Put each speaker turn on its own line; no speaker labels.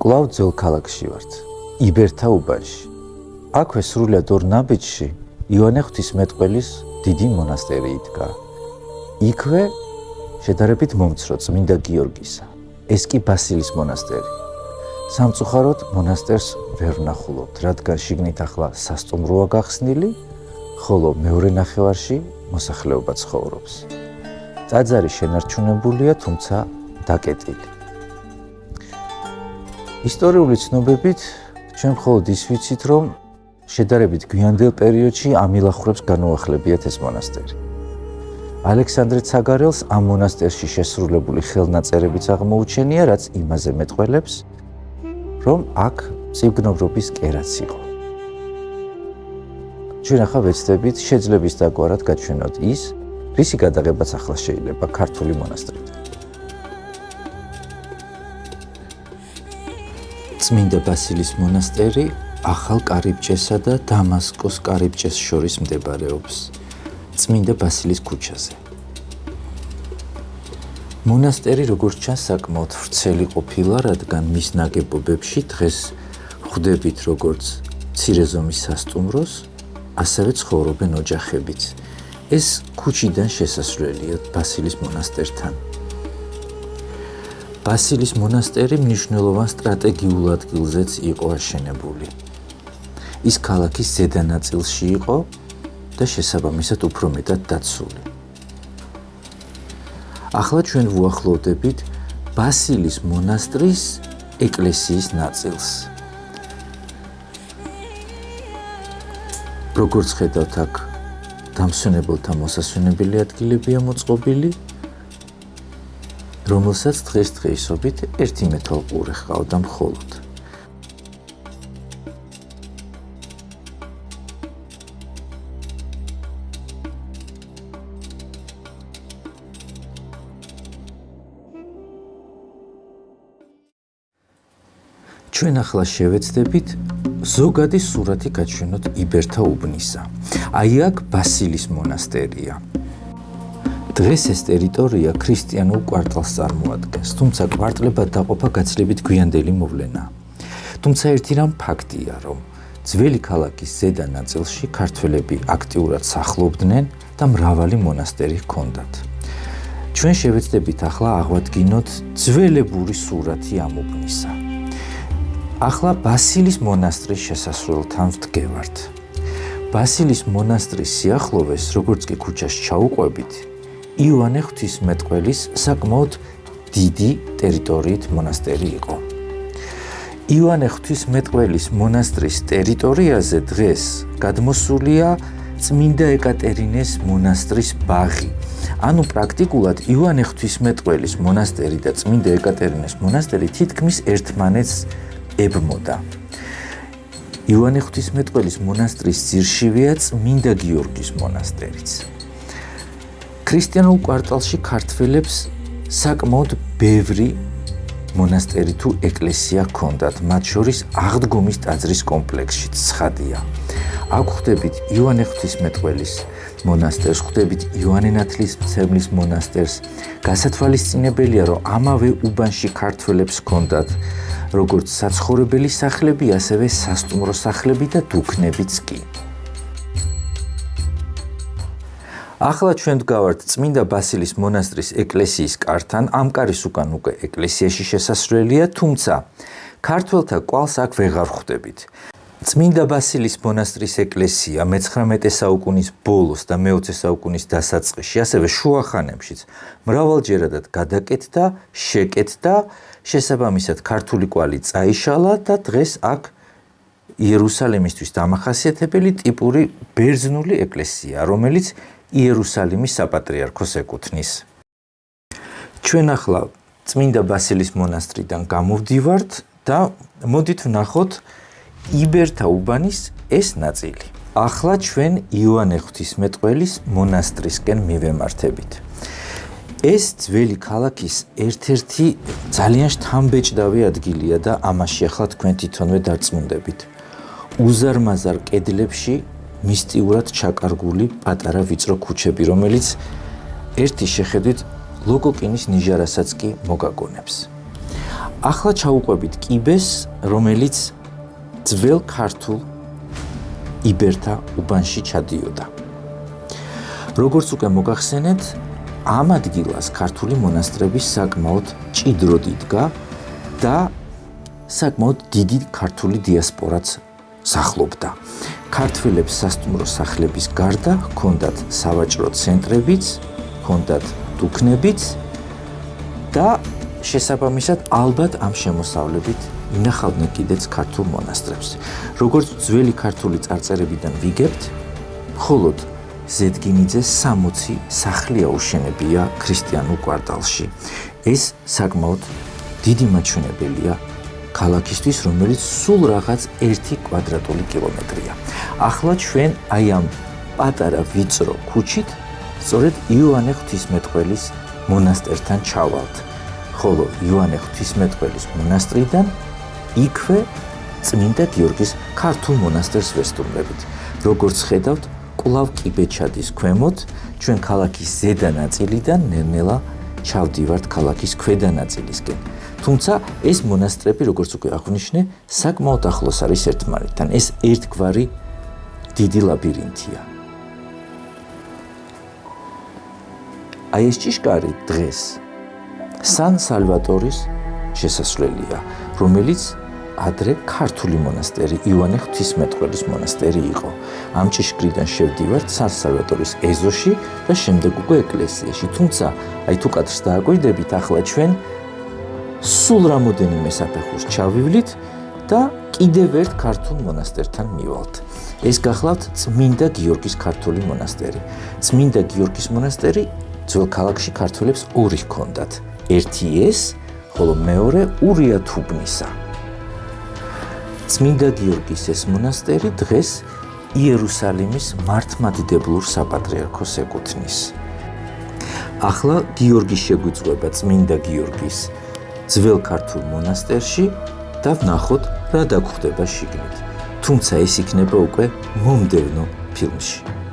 კვლავ ძველ ქალაქში ვართ, იბერთა უბანში. აქვე სრულიად ორ ნაბიჯში იოანე ღვთისმეტყველის დიდი მონასტერი იდგა. იქვე შედარებით მომცრო წმინდა გიორგისა. ეს კი ბასილის მონასტერი. სამწუხაროდ მონასტერს ვერ ვნახულობთ, რადგან შიგნით ახლა სასტუმროა გახსნილი, ხოლო მეორე ნახევარში მოსახლეობა ცხოვრობს. ტაძარი შენარჩუნებულია, თუმცა დაკეტილი. ისტორიული ცნობებით ჩვენ მხოლოდ ის ვიცით, რომ შედარებით გვიანდელ პერიოდში ამილახვრებს განუახლებიათ ეს მონასტერი. ალექსანდრე ცაგარელს ამ მონასტერში შესრულებული ხელნაწერებიც აღმოუჩენია, რაც იმაზე მეტყველებს, რომ აქ მწიგნობრობის კერაც იყო. ჩვენ ახლა ვეცდებით შეძლების დაგვარად გაჩვენოთ ის, რისი გადაღებაც ახლა შეიძლება ქართული მონასტრიდან. წმინდა ბასილის მონასტერი ახალ კარიბჭესა და დამასკოს კარიბჭეს შორის მდებარეობს, წმინდა ბასილის ქუჩაზე. მონასტერი როგორც ჩანს საკმაოდ ვრცელი ყოფილა, რადგან მის ნაგებობებში დღეს ხვდებით როგორც მცირე ზომის სასტუმროს, ასევე ცხოვრობენ ოჯახებიც. ეს ქუჩიდან შესასვლელია ბასილის მონასტერთან. ბასილის მონასტერი მნიშვნელოვან სტრატეგიულ ადგილზეც იყო აშენებული. ის ქალაქის ზედა ნაწილში იყო და შესაბამისად უფრო მეტად დაცული. ახლა ჩვენ ვუახლოვდებით ბასილის მონასტრის ეკლესიის ნაწილს. როგორც ხედავთ, აქ დამსვენებელთა მოსასვენებელი ადგილებია მოწყობილი, რომელსაც დღესდღეობით ერთი მეთვალყურე ჰყავდა მხოლოდ. ჩვენ ახლა შევეცდებით ზოგადი სურათი გაჩვენოთ იბერთა უბნისა. აი აქ ბასილის მონასტერია. დღეს ეს ტერიტორია ქრისტიანულ კვარტალს წარმოადგენს, თუმცა კვარტლებად დაყოფა გაცილებით გვიანდელი მოვლენაა. თუმცა ერთი რამ ფაქტია, რომ ძველი ქალაქის ზედა ნაწილში ქართველები აქტიურად სახლობდნენ და მრავალი მონასტერი ჰქონდათ. ჩვენ შევეცდებით ახლა აღვადგინოთ ძველებური სურათი ამ უბნისა. ახლა ბასილის მონასტრის შესასვლელთან ვდგევართ. ბასილის მონასტრის სიახლოვეს, როგორც კი ქუჩას ჩაუყვებით, იოანე ღვთისმეტყველის საკმაოდ დიდი ტერიტორიით მონასტერი იყო. იოანე ღვთისმეტყველის მონასტრის ტერიტორიაზე დღეს გადმოსულია წმინდა ეკატერინეს მონასტრის ბაღი. ანუ პრაქტიკულად იოანე ღვთისმეტყველის მონასტერი და წმინდა ეკატერინეს მონასტერი თითქმის ერთმანეთს ებმოდა. იოანე ღვთისმეტყველის მონასტრის ძირშივეა წმინდა გიორგის მონასტერიც. ქრისტიანულ კვარტალში ქართველებს საკმაოდ ბევრი მონასტერი თუ ეკლესია ჰქონდათ, მათ შორის აღდგომის ტაძრის კომპლექსშიც ცხადია. აქ ხვდებით იოანე ღვთისმეტყველის მონასტერს, ხვდებით იოანე ნათლისმცემლის მონასტერს. გასათვალისწინებელია, რომ ამავე უბანში ქართველებს ჰქონდათ როგორც საცხოვრებელი სახლები, ასევე სასტუმრო სახლები და დუქნებიც კი. ახლა ჩვენ ვდგავართ წმინდა ბასილის მონასტრის ეკლესიის კართან, ამ კარის უკან უკვე ეკლესიაში შესასვლელია, თუმცა ქართველთა კვალს აქ ვეღარ ხვდებით. წმინდა ბასილის მონასტრის ეკლესია მე-19 საუკუნის ბოლოს და მე-20 საუკუნის დასაწყისში, ასევე შუახანებშიც მრავალჯერადად გადაკეთდა, შეკეთდა, შესაბამისად ქართული კვალი წაიშალა და დღეს აქ იერუსალიმისთვის დამახასიათებელი ტიპური ბერძნული ეკლესია, რომელიც იერუსალიმის საპატრიარქოს ეკუთვნის. ჩვენ ახლა წმინდა ბასილის მონასტრიდან გამოვდივართ და მოდით ვნახოთ იბერთა უბანის ეს ნაწილი. ახლა ჩვენ იოანე ღვთისმეტყველის მონასტრისკენ მივემართებით. ეს ძველი ქალაქის ერთ-ერთი ძალიან შთამბეჭდავი ადგილია და ამაში ახლა თქვენ თვითონვე დარწმუნდებით. უზარმაზარ კედლებში მისტიურად ჩაკარგული პატარა ვიწრო ქუჩები, რომელიც ერთი შეხედვით ლოკოკინის ნიჟარასაც კი მოგაგონებს. ახლა ჩაუყვებით კიბეს, რომელიც ძველ ქართულ იბერთა უბანში ჩადიოდა. როგორც უკვე მოგახსენეთ, ამ ადგილას ქართული მონასტრები საკმაოდ ჭიდროდ იდგა და საკმაოდ დიდი ქართული დიასპორაც სახლობდა. ქართველებს სასტუმრო სახლების გარდა ჰქონდათ სავაჭრო ცენტრებიც, ჰქონდათ დუქნებიც და შესაბამისად ალბათ ამ შემოსავლებით ინახავდნენ კიდეც ქართულ მონასტრებს. როგორც ძველი ქართული წარწერებიდან ვიგებთ, მხოლოდ ზედგინიძეს 60 სახლი აუშენებია ქრისტიანულ კვარტალში. ეს საკმაოდ დიდი მაჩვენებელია ქალაქისთვის, რომელიც სულ რაღაც 1 კვადრატული კილომეტრია. ახლა ჩვენ აი ამ პატარა ვიწრო ქუჩით სწორედ იოანე ღვთისმეტყველის მონასტერთან ჩავალთ. ხოლო იოანე ღვთისმეტყველის მონასტრიდან იქვე წმინდა გიორგის ქართულ მონასტერს ვესტუმრებით. როგორც ხედავთ, კვლავ კიბე ჩადის ქვემოთ, ჩვენ ქალაქის ზედა ნაწილიდან ნელ-ნელა ჩავდივართ ქალაქის ქვედა ნაწილისკენ. თუმცა ეს მონასტრები, როგორც უკვე აღვნიშნე, საკმაოდ ახლოს არის ერთმანეთთან. ეს ერთგვარი დიდი ლაბირინთია. აი ეს ჭიშკარი დღეს სან სალვატორის შესასვლელია, რომელიც ადრე ქართული მონასტერი, იოანე ღვთისმეტყველის მონასტერი იყო. ამ ჭიშკრიდან შევდივართ სან სალვატორის ეზოში და შემდეგ უკვე ეკლესიაში. თუმცა, აი თუ კადრს დააკვირდებით, ახლა ჩვენ სულ რამოდენიმე საფეხურს ჩავივლით და კიდევ ერთ ქართულ მონასტერთან მივალთ. ეს გახლავთ წმინდა გიორგის ქართული მონასტერი. წმინდა გიორგის მონასტერი ძველ ქალაქში ქართველებს ორი ჰქონდათ. ერთი ეს, ხოლო მეორე ურია თუბნისა. წმინდა გიორგის ეს მონასტერი დღეს იერუსალიმის მართლმადიდებლურ საპატრიარქოს ეკუთვნის. ახლა გიორგის შეგვიწყვება წმინდა გიორგის ძველ ქართულ მონასტერში და ვნახოთ რა დაგხვდება შიგნით. თუმცა ეს იქნება უკვე მომდევნო ფილმში.